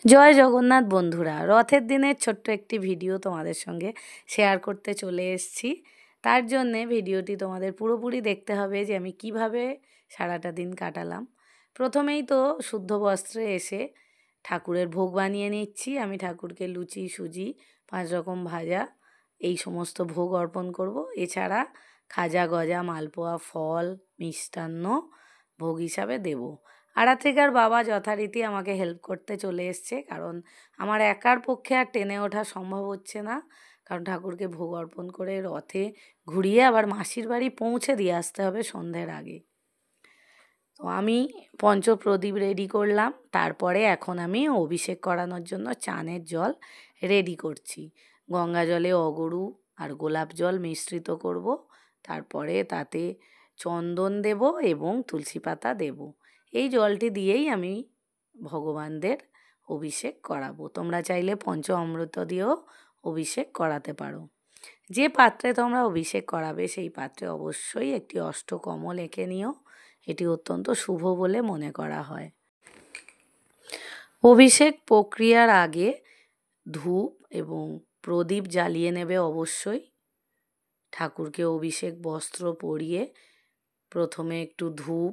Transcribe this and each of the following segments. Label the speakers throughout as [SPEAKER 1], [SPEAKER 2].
[SPEAKER 1] জয় জগন্নাথ বন্ধুরা, রথের দিনের ছোট্ট একটি ভিডিও তোমাদের সঙ্গে শেয়ার করতে চলে এসেছি। তার জন্যে ভিডিওটি তোমাদের পুরোপুরি দেখতে হবে যে আমি কিভাবে সারাটা দিন কাটালাম। প্রথমেই তো শুদ্ধ বস্ত্রে এসে ঠাকুরের ভোগ বানিয়ে নিচ্ছি। আমি ঠাকুরকে লুচি, সুজি, 5 রকম ভাজা এই সমস্ত ভোগ অর্পণ করব। এছাড়া খাজা, গজা, মালপোয়া, ফল, মিষ্টান্ন ভোগ হিসাবে দেব। আরাত্রিকার বাবা যথারীতি আমাকে হেল্প করতে চলে এসছে, কারণ আমার একার পক্ষে আর টেনে ওঠা সম্ভব হচ্ছে না। কারণ ঠাকুরকে ভোগ অর্পণ করে রথে ঘুরিয়ে আবার মাসির বাড়ি পৌঁছে দিয়ে আসতে হবে সন্ধ্যের আগে। তো আমি পঞ্চপ্রদীপ রেডি করলাম। তারপরে এখন আমি অভিষেক করানোর জন্য চানের জল রেডি করছি। গঙ্গা জলে অগরু আর গোলাপ জল মিশ্রিত করব। তারপরে তাতে চন্দন দেব এবং তুলসী পাতা দেব। এই জলটি দিয়েই আমি ভগবানদের অভিষেক করাবো। তোমরা চাইলে পঞ্চ অমৃত দিয়েও অভিষেক করাতে পারো। যে পাত্রে তোমরা অভিষেক করাবে সেই পাত্রে অবশ্যই একটি অষ্টকমল এঁকে নিও। এটি অত্যন্ত শুভ বলে মনে করা হয়। অভিষেক প্রক্রিয়ার আগে ধূপ এবং প্রদীপ জ্বালিয়ে নেবে অবশ্যই। ঠাকুরকে অভিষেক বস্ত্র পরিয়ে প্রথমে একটু ধূপ,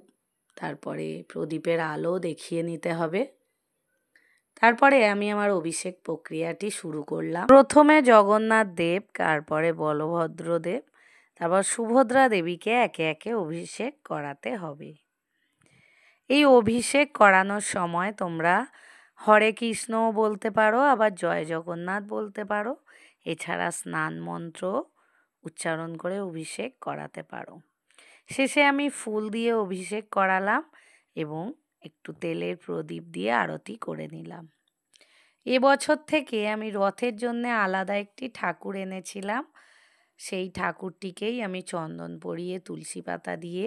[SPEAKER 1] তারপরে প্রদীপের আলো দেখিয়ে নিতে হবে। তারপরে আমি আমার অভিষেক প্রক্রিয়াটি শুরু করলাম। প্রথমে জগন্নাথ দেব, তারপরে বলভদ্র দেব, তারপর সুভদ্রা দেবীকে একে একে অভিষেক করাতে হবে। এই অভিষেক করানোর সময় তোমরা হরে কৃষ্ণ বলতে পারো, আবার জয় জগন্নাথ বলতে পারো। এছাড়া স্নান মন্ত্র উচ্চারণ করে অভিষেক করাতে পারো। শেষে আমি ফুল দিয়ে অভিষেক করালাম এবং একটু তেলের প্রদীপ দিয়ে আরতি করে নিলাম। এবছর থেকে আমি রথের জন্য আলাদা একটি ঠাকুর এনেছিলাম। সেই ঠাকুরটিকেই আমি চন্দন পরিয়ে তুলসী পাতা দিয়ে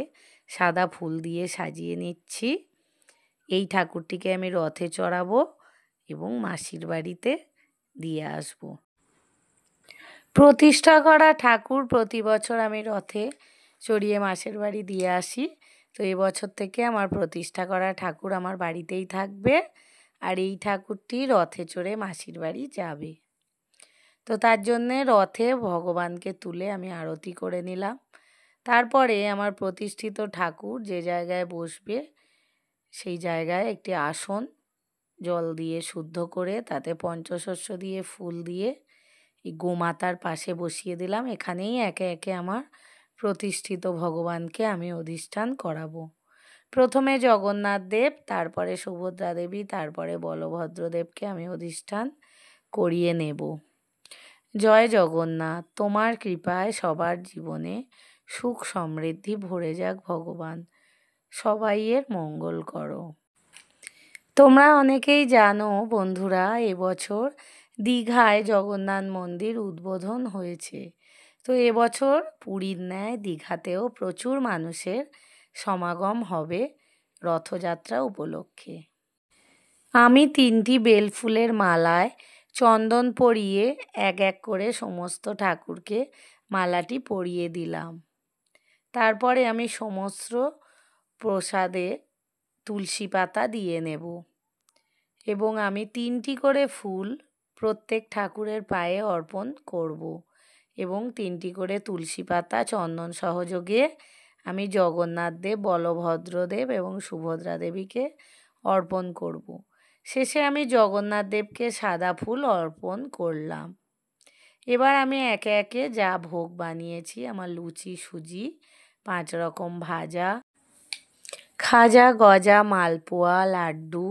[SPEAKER 1] সাদা ফুল দিয়ে সাজিয়ে নিচ্ছি। এই ঠাকুরটিকে আমি রথে চড়াবো এবং মাসির বাড়িতে দিয়ে আসব। প্রতিষ্ঠা করা ঠাকুর প্রতি বছর আমি রথে চড়িয়ে মাসির বাড়ি দিয়ে আসি। তো এবছর থেকে আমার প্রতিষ্ঠা করা ঠাকুর আমার বাড়িতেই থাকবে, আর এই ঠাকুরটি রথে চড়ে মাসির বাড়ি যাবে। তো তার জন্যে রথে ভগবানকে তুলে আমি আরতি করে নিলাম। তারপরে আমার প্রতিষ্ঠিত ঠাকুর যে জায়গায় বসবে সেই জায়গায় একটি আসন জল দিয়ে শুদ্ধ করে তাতে পঞ্চশস্য দিয়ে ফুল দিয়ে এই গোমাতার পাশে বসিয়ে দিলাম। এখানেই একে একে আমার প্রতিষ্ঠিত ভগবানকে আমি অধিষ্ঠান করাবো। প্রথমে জগন্নাথ দেব, তারপরে সুভদ্রা দেবী, তারপরে বলভদ্র দেবকে আমি অধিষ্ঠান করিয়ে নেব। জয় জগন্নাথ, তোমার কৃপায় সবার জীবনে সুখ সমৃদ্ধি ভরে যাক ভগবান, সবাইয়ের মঙ্গল করো। তোমরা অনেকেই জানো বন্ধুরা, এবছর দীঘায় জগন্নাথ মন্দির উদ্বোধন হয়েছে। তো এবছর পুরীর ন্যায় দীঘাতেও প্রচুর মানুষের সমাগম হবে রথযাত্রা উপলক্ষে। আমি 3টি বেলফুলের মালায় চন্দন পরিয়ে এক এক করে সমস্ত ঠাকুরকে মালাটি পরিয়ে দিলাম। তারপরে আমি সমস্ত প্রসাদে তুলসী পাতা দিয়ে নেব এবং আমি 3টি করে ফুল প্রত্যেক ঠাকুরের পায়ে অর্পণ করব এবং 3টি করে তুলসী পাতা চন্দন সহযোগে আমি জগন্নাথ দেব, বলভদ্র দেব এবং সুভদ্রা দেবীকে অর্পণ করব। শেষে আমি জগন্নাথ দেবকে সাদা ফুল অর্পণ করলাম। এবার আমি একে একে যা ভোগ বানিয়েছি, আমার লুচি, সুজি, 5 রকম ভাজা, খাজা, গজা, মালপোয়া, লাড্ডু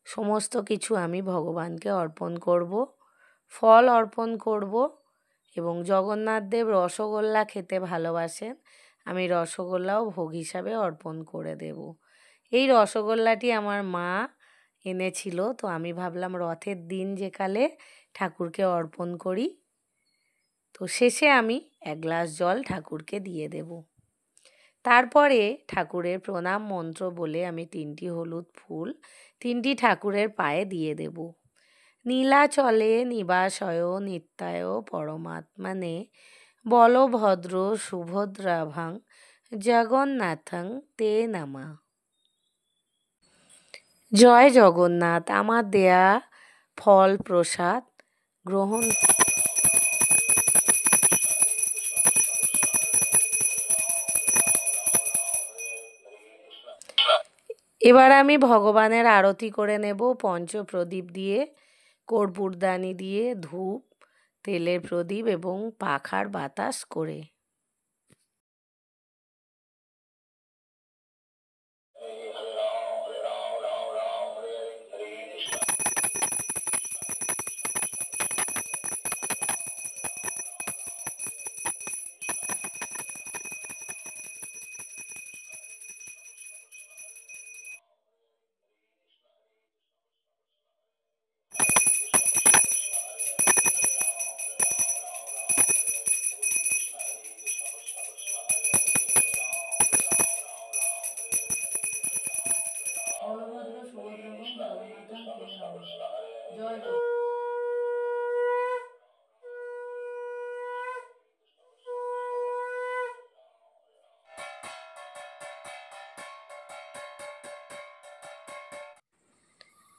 [SPEAKER 1] সমস্ত কিছু আমি ভগবানকে অর্পণ করব। ফল অর্পণ করব এবং জগন্নাথ দেব রসগোল্লা খেতে ভালোবাসেন, আমি রসগোল্লাও ভোগ হিসাবে অর্পণ করে দেব। এই রসগোল্লাটি আমার মা এনেছিল, তো আমি ভাবলাম রথের দিন যেকালে ঠাকুরকে অর্পণ করি। তো শেষে আমি 1 গ্লাস জল ঠাকুরকে দিয়ে দেব। তারপরে ঠাকুরের প্রণাম মন্ত্র বলে আমি 3টি হলুদ ফুল 3টি ঠাকুরের পায়ে দিয়ে দেব। নীলাচলে নিবাসয় নিত্যায় পরমাত্মনে বলভদ্র সুভদ্রাভাং জগন্নাথং তে নমঃ। জয় জগন্নাথ। আমার দেয়া ফল প্রসাদ গ্রহণ। এবার আমি ভগবানের আরতি করে নেব পঞ্চপ্রদীপ দিয়ে, কর্পূরদানি দিয়ে, ধূপ, তেলের প্রদীপ এবং পাখার বাতাস করে।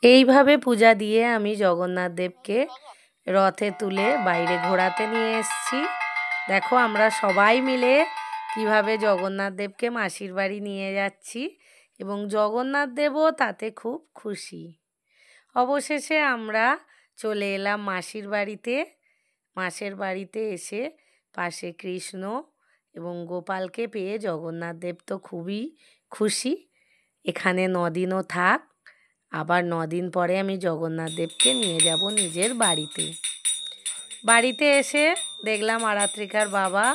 [SPEAKER 1] এইভাবে পূজা দিয়ে আমি জগন্নাথ দেবকে রথে তুলে বাইরে ঘোরাতে নিয়ে এসেছি। দেখো আমরা সবাই মিলে কিভাবে জগন্নাথ দেবকে মাসির বাড়ি নিয়ে যাচ্ছি এবং জগন্নাথ দেবও তাতে খুব খুশি। অবশেষে আমরা চলে এলাম মাসির বাড়িতে। মাসের বাড়িতে এসে পাশে কৃষ্ণ এবং গোপালকে পেয়ে জগন্নাথ দেব তো খুবই খুশি। এখানে 9 দিনও থাক, আবার 9 দিন পরে আমি জগন্নাথ দেবকে নিয়ে যাব নিজের বাড়িতে। বাড়িতে এসে দেখলাম আরাত্রিকার বাবা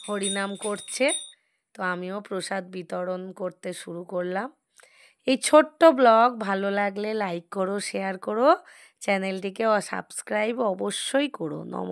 [SPEAKER 1] হরিনাম করছে, তো আমিও প্রসাদ বিতরণ করতে শুরু করলাম। এই ছোট্ট ব্লগ ভালো লাগলে লাইক করো, শেয়ার করো, চ্যানেলটিকে সাবস্ক্রাইব অবশ্যই করো।